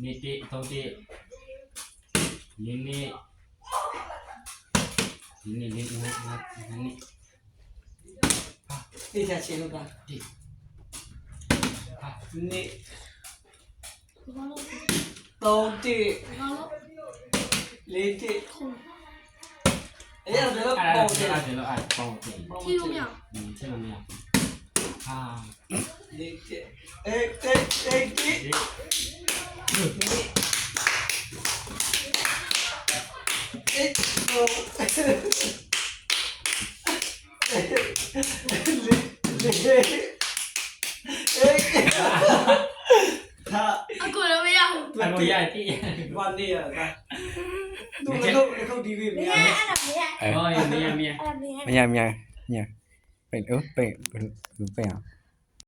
นี่ติตรงตินี่นี่นี่จะเชื่อกันนี่ตรงติလေးတိအဲ့ဒါတော့ပေါ့တယ် အဲ့ပေါင်းတယ် 踢လို့မရ ချက်လို့မရဟာ လေးတိအဲ့တိအဲ့တော့အကိုလည်းမရဘူး အဲ့လိုရတိ วันนี้อ่ะသူလည်းဒီပြီမရ အဲ့ဒါမရ ဟောရမြ အဲ့ဒါမရ မရမရမရပိတ်ပိတ်အောင်